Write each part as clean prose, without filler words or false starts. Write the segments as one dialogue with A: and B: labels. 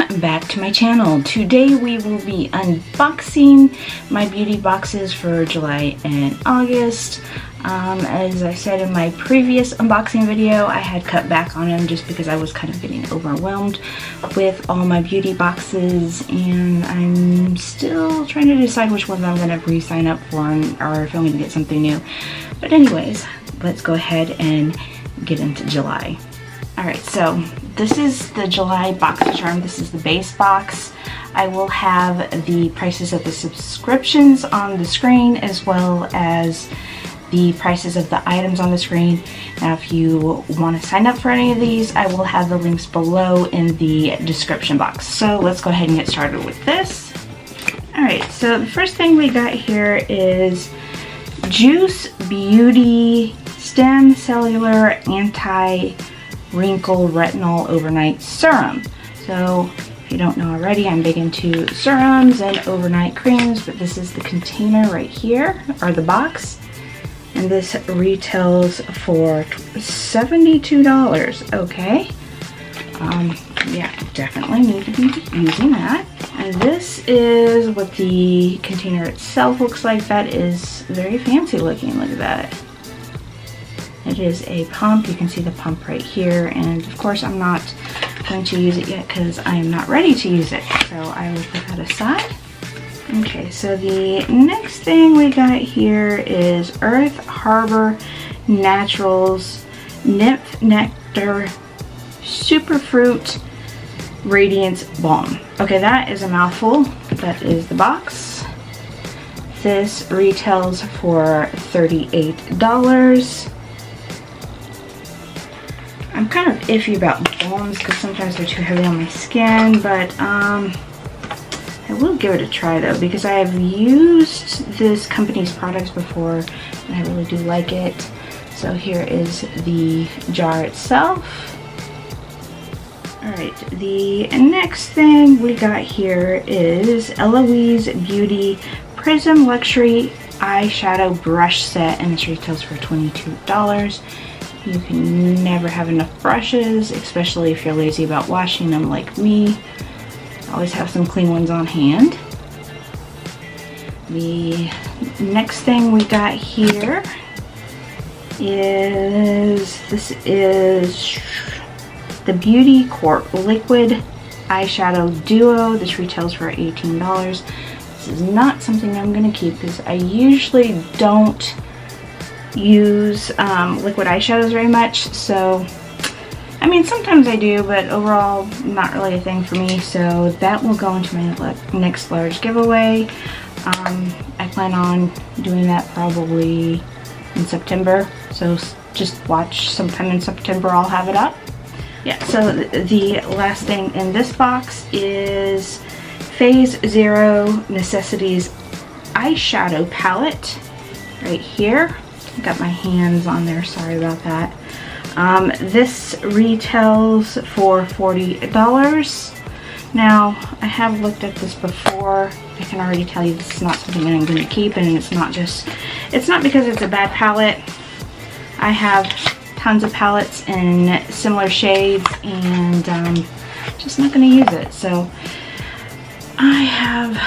A: back to my channel. Today we will be unboxing my beauty boxes for July and August. As I said in my previous unboxing video, I had cut back on them just because I was kind of getting overwhelmed with all my beauty boxes, and I'm still trying to decide which ones I'm going to re-sign up for or if I'm going to get something new. But anyways, let's go ahead and get into July. Alright, so this is the July BoxyCharm. This is the base box. I will have the prices of the subscriptions on the screen as well as the prices of the items on the screen. Now if you want to sign up for any of these, I will have the links below in the description box. So let's go ahead and get started with this. Alright, so the first thing we got here is Juice Beauty Stem Cellular Anti-Wrinkle Retinol Overnight Serum. So if you don't know already, I'm big into serums and overnight creams, but this is the container right here, or the box. And this retails for $72. Okay. Yeah, definitely need to be using that. And this is what the container itself looks like. That is very fancy looking. Look at that. It is a pump. You can see the pump right here. And of course, I'm not going to use it yet because I am not ready to use it. So I will put that aside. Okay, so the next thing we got here is Earth Harbor Naturals Nymph Nectar Superfruit Radiance Balm. Okay, that is a mouthful. That is the box. This retails for $38. I'm kind of iffy about balms because sometimes they're too heavy on my skin, but I will give it a try though, because I have used this company's products before and I really do like it. So here is the jar itself. Alright, the next thing we got here is Eloise Beauty Prism Luxury Eyeshadow Brush Set, and this retails for $22. You can never have enough brushes, especially if you're lazy about washing them like me. Always have some clean ones on hand. The next thing we got here is, this is the BeautyQuart Liquid Eyeshadow Duo. This retails for $18. This is not something I'm going to keep because I usually don't use liquid eyeshadows very much. So I mean, sometimes I do, but overall, not really a thing for me. So that will go into my next large giveaway. I plan on doing that probably in September. So just watch sometime in September, I'll have it up. Yeah, so the last thing in this box is Phase Zero Necessities Eyeshadow Palette right here. I got my hands on there, sorry about that. This retails for $40. Now, I have looked at this before. I can already tell you this is not something that I'm going to keep, and it's not because it's a bad palette. I have tons of palettes in similar shades, and just not going to use it. So I have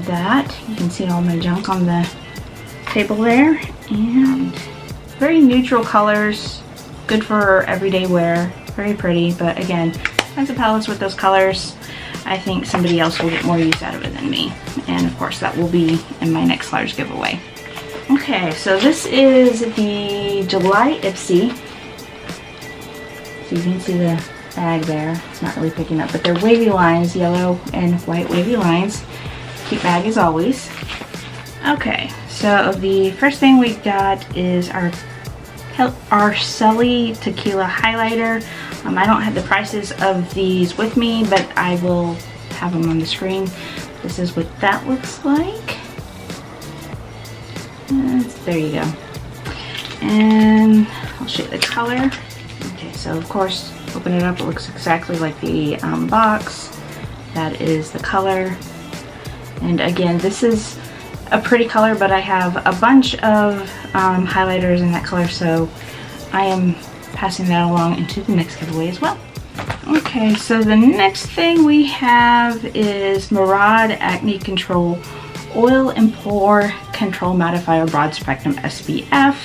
A: that. You can see all my junk on the table there, and very neutral colors. Good for everyday wear, very pretty, but again, tons of palettes with those colors. I think somebody else will get more use out of it than me, and of course that will be in my next large giveaway. Okay, so this is the July Ipsy. So you can see the bag there. It's not really picking up, but they're wavy lines, yellow and white wavy lines. Cute bag as always. Okay, so the first thing we got is our Shelly Tequila Highlighter. I don't have the prices of these with me, but I will have them on the screen. This is what that looks like. There you go. And I'll show you the color. Okay, so of course, open it up. It looks exactly like the box. That is the color. And again, this is a pretty color, but I have a bunch of highlighters in that color, so I am passing that along into the next giveaway as well. Okay, so the next thing we have is Murad Acne Control Oil and Pore Control Mattifier Broad Spectrum SPF.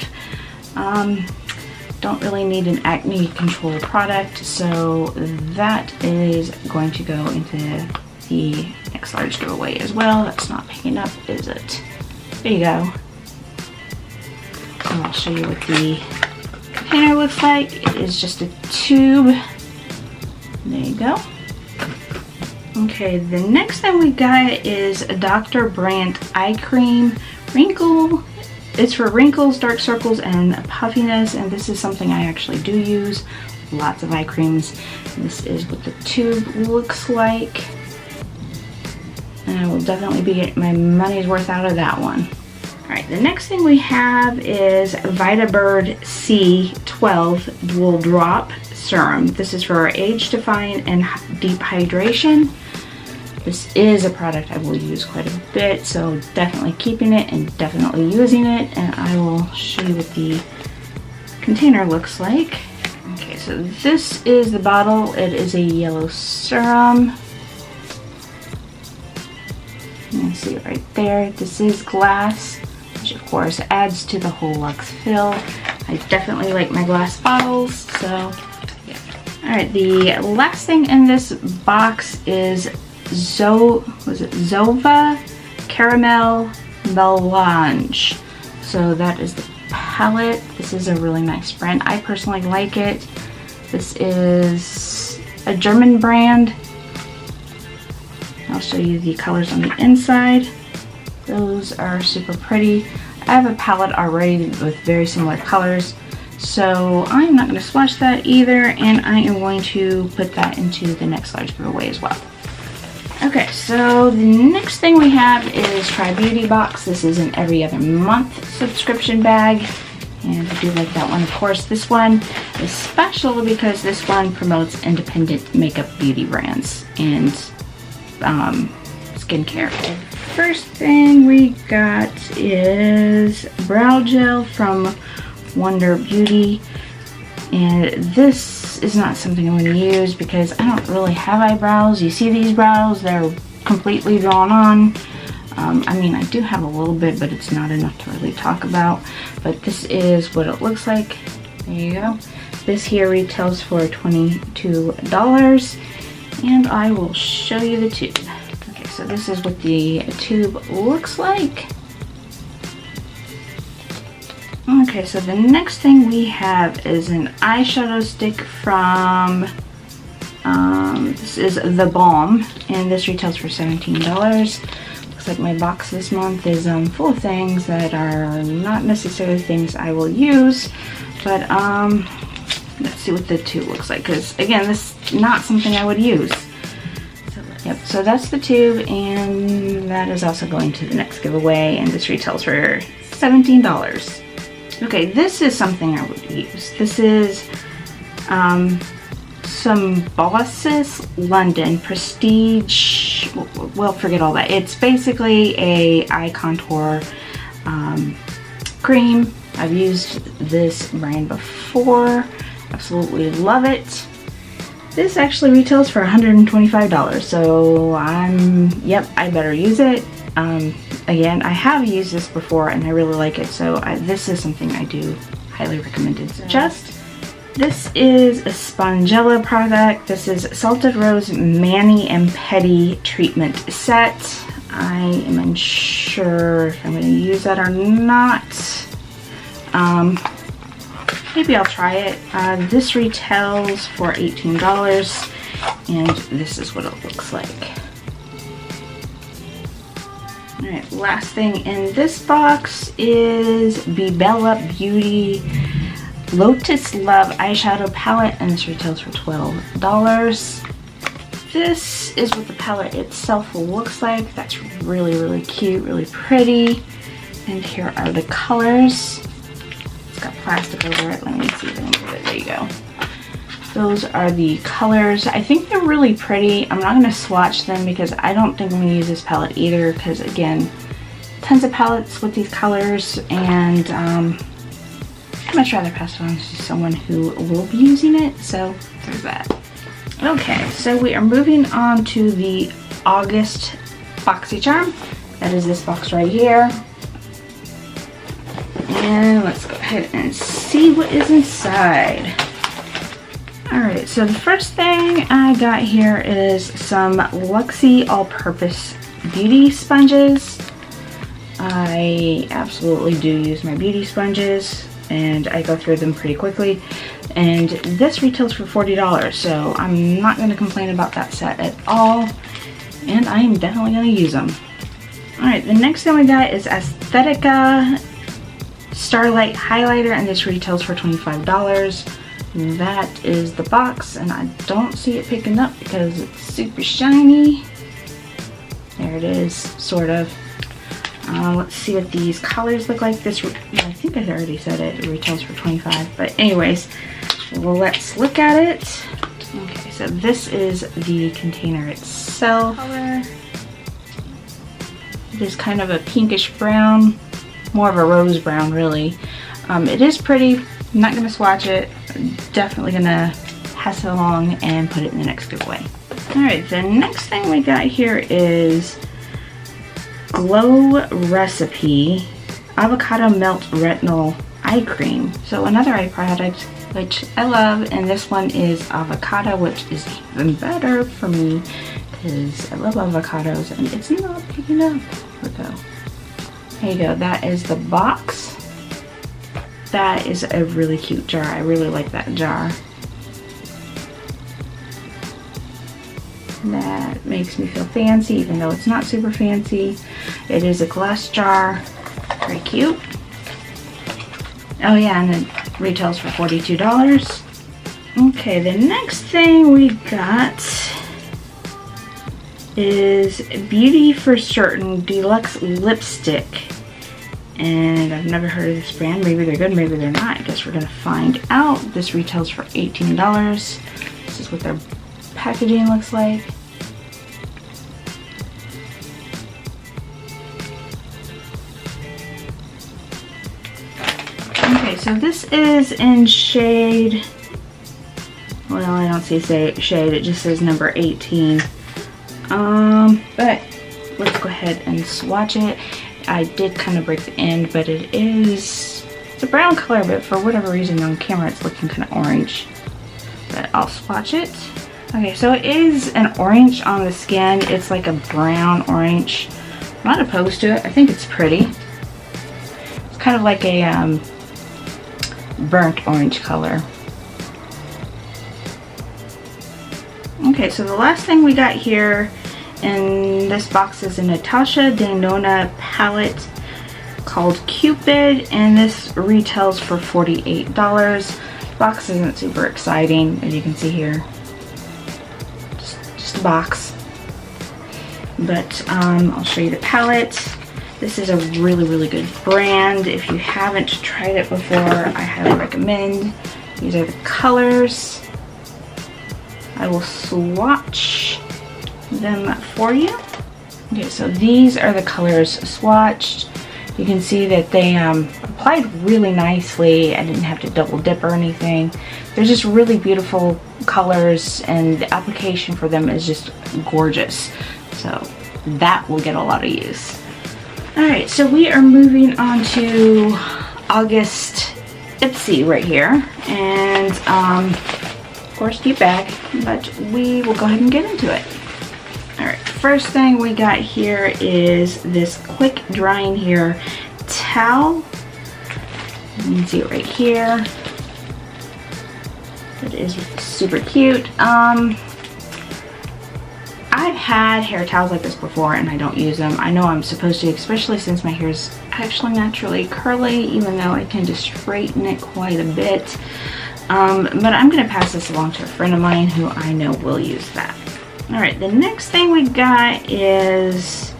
A: Don't really need an acne control product, so that is going to go into the next large giveaway as well. That's not picking up, is it? There you go. And I'll show you what the container looks like. It is just a tube. There you go. Okay, the next thing we got is a Dr. Brandt Eye Cream Wrinkle. It's for wrinkles, dark circles, and puffiness, and this is something I actually do use. Lots of eye creams. This is what the tube looks like. And I will definitely be getting my money's worth out of that one. Alright, the next thing we have is Vita Bird C12 Dual Drop Serum. This is for age-defying and deep hydration. This is a product I will use quite a bit, so definitely keeping it and definitely using it. And I will show you what the container looks like. Okay, so this is the bottle. It is a yellow serum. You can see it right there. This is glass, which of course adds to the whole luxe fill. I definitely like my glass bottles, so yeah. Alright, the last thing in this box is Zova Caramel Melange. So that is the palette. This is a really nice brand. I personally like it. This is a German brand. I'll show you the colors on the inside. Those are super pretty. I have a palette already with very similar colors, so I'm not going to swatch that either, and I am going to put that into the next large giveaway as well. Okay, so the next thing we have is Try Beauty Box. This is an every other month subscription bag, and I do like that one. Of course, this one is special because this one promotes independent makeup beauty brands and skincare. First thing we got is brow gel from Wonder Beauty, and this is not something I'm going to use because I don't really have eyebrows. You see these brows, they're completely drawn on. I mean, I do have a little bit, but it's not enough to really talk about. But this is what it looks like. There you go. This here retails for $22, and I will show you the tube. Okay, so this is what the tube looks like. Okay, so the next thing we have is an eyeshadow stick from, this is the Balm, and this retails for $17. Looks like my box this month is full of things that are not necessarily things I will use, but let's see what the tube looks like, because again, this is not something I would use. So, yep, so that's the tube, and that is also going to the next giveaway, and this retails for $17. Okay, this is something I would use. This is some Bosses London Prestige, well, forget all that. It's basically a eye contour cream. I've used this brand before. Absolutely love it. This actually retails for $125, so yep, I better use it. Again, I have used this before and I really like it, so this is something I do highly recommend and suggest. This is a Spongella product. This is Salted Rose Mani and Pedi Treatment Set. I am unsure if I'm going to use that or not. Maybe I'll try it. This retails for $18, and this is what it looks like. Alright, last thing in this box is Bella Beauty Lotus Love Eyeshadow Palette, and this retails for $12. This is what the palette itself looks like. That's really, really cute, really pretty. And here are the colors. It's got plastic over it. Let me see if I can get it. There you go. Those are the colors. I think they're really pretty. I'm not going to swatch them because I don't think I'm going to use this palette either, because again, tons of palettes with these colors, and I'd much rather pass it on to someone who will be using it, so there's that. Okay, so we are moving on to the August BoxyCharm. That is this box right here. And let's go ahead and see what is inside. Alright, so the first thing I got here is some Luxy all-purpose beauty sponges. I absolutely do use my beauty sponges, and I go through them pretty quickly. And this retails for $40, so I'm not going to complain about that set at all. And I am definitely going to use them. Alright, the next thing we got is Aesthetica Starlight Highlighter, and this retails for $25. That is the box, and I don't see it picking up because it's super shiny. There it is, sort of. Let's see what these colors look like. This, I think I already said it retails for $25, but anyways, let's look at it. Okay, so this is the container itself. Color. It is kind of a pinkish brown, more of a rose brown, really. It is pretty. I'm not gonna swatch it. I'm definitely gonna pass it along and put it in the next giveaway. All right, the next thing we got here is Glow Recipe Avocado Melt Retinol Eye Cream. So another eye product which I love, and this one is avocado, which is even better for me because I love avocados, and it's not picking up. Here we go. There you go. That is the box. That is a really cute jar. I really like that jar. That makes me feel fancy, even though it's not super fancy. It is a glass jar. Very cute. Oh yeah, and it retails for $42. Okay, the next thing we got is Beauty for Certain Deluxe Lipstick. And I've never heard of this brand. Maybe they're good, maybe they're not. I guess we're gonna find out. This retails for $18. This is what their packaging looks like. Okay, so this is in shade, well, I don't see shade, it just says number 18. But let's go ahead and swatch it. I did kind of break the end, but it is a brown color, but for whatever reason on camera it's looking kind of orange. But I'll swatch it. Okay, so it is an orange on the skin. It's like a brown orange. I'm not opposed to it. I think it's pretty. It's kind of like a burnt orange color. Okay, so the last thing we got here in this box is a Natasha Denona palette called Cupid, and this retails for $48. Box isn't super exciting, as you can see here. Just a box. But I'll show you the palette. This is a really, really good brand. If you haven't tried it before, I highly recommend. These are the colors. I will swatch them for you. Okay, so these are the colors swatched. You can see that they applied really nicely. I didn't have to double dip or anything. They're just really beautiful colors, and the application for them is just gorgeous. So that will get a lot of use. Alright, so we are moving on to August Ipsy right here. And of course, cute bag, but we will go ahead and get into it. Alright, first thing we got here is this quick drying hair towel. You can see it right here. It is super cute. I've had hair towels like this before and I don't use them. I know I'm supposed to, especially since my hair is actually naturally curly, even though I tend to straighten it quite a bit. But I'm going to pass this along to a friend of mine who I know will use that. Alright, the next thing we got is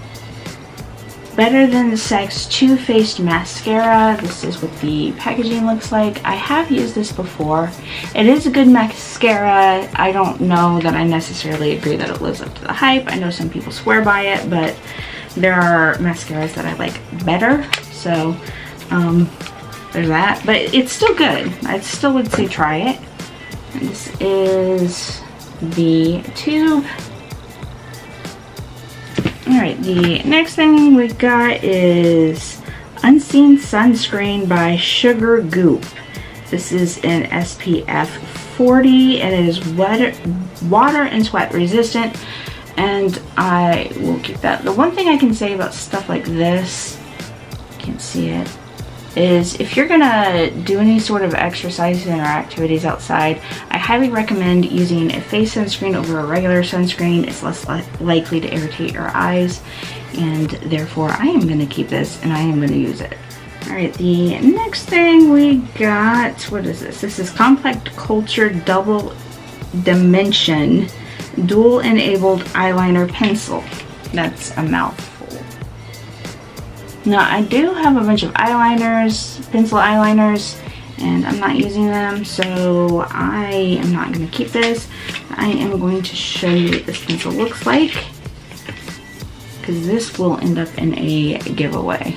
A: Better Than Sex Too Faced Mascara. This is what the packaging looks like. I have used this before. It is a good mascara. I don't know that I necessarily agree that it lives up to the hype. I know some people swear by it, but there are mascaras that I like better. So there's that. But it's still good. I still would say try it. And this is the tube. Alright, the next thing we got is Unseen Sunscreen by Sugar Goop. This is an SPF 40 and it is water and sweat resistant, and I will keep that. The one thing I can say about stuff like this, you can't see it, is if you're gonna do any sort of exercising or activities outside, I highly recommend using a face sunscreen over a regular sunscreen. It's less likely to irritate your eyes, and therefore I am gonna keep this and I am gonna use it. Alright, the next thing we got, what is this? This is Compact Culture Double Dimension Dual Enabled Eyeliner Pencil. That's a mouthful. Now I do have a bunch of eyeliners, pencil eyeliners, and I'm not using them, so I am not going to keep this. I am going to show you what this pencil looks like, because this will end up in a giveaway.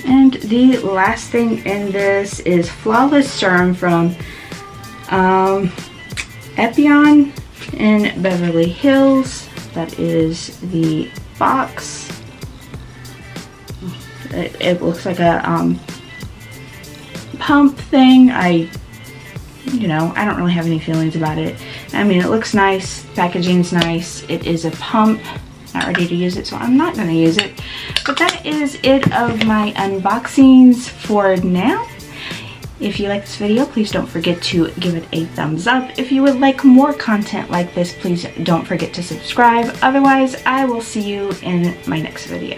A: And the last thing in this is Flawless Serum from Epion in Beverly Hills. That is the box. It looks like a pump thing. I don't really have any feelings about it. I mean, it looks nice, packaging's nice. It is a pump. Not ready to use it, so I'm not going to use it. But that is it of my unboxings for now. If you like this video, please don't forget to give it a thumbs up. If you would like more content like this, please don't forget to subscribe. Otherwise, I will see you in my next video.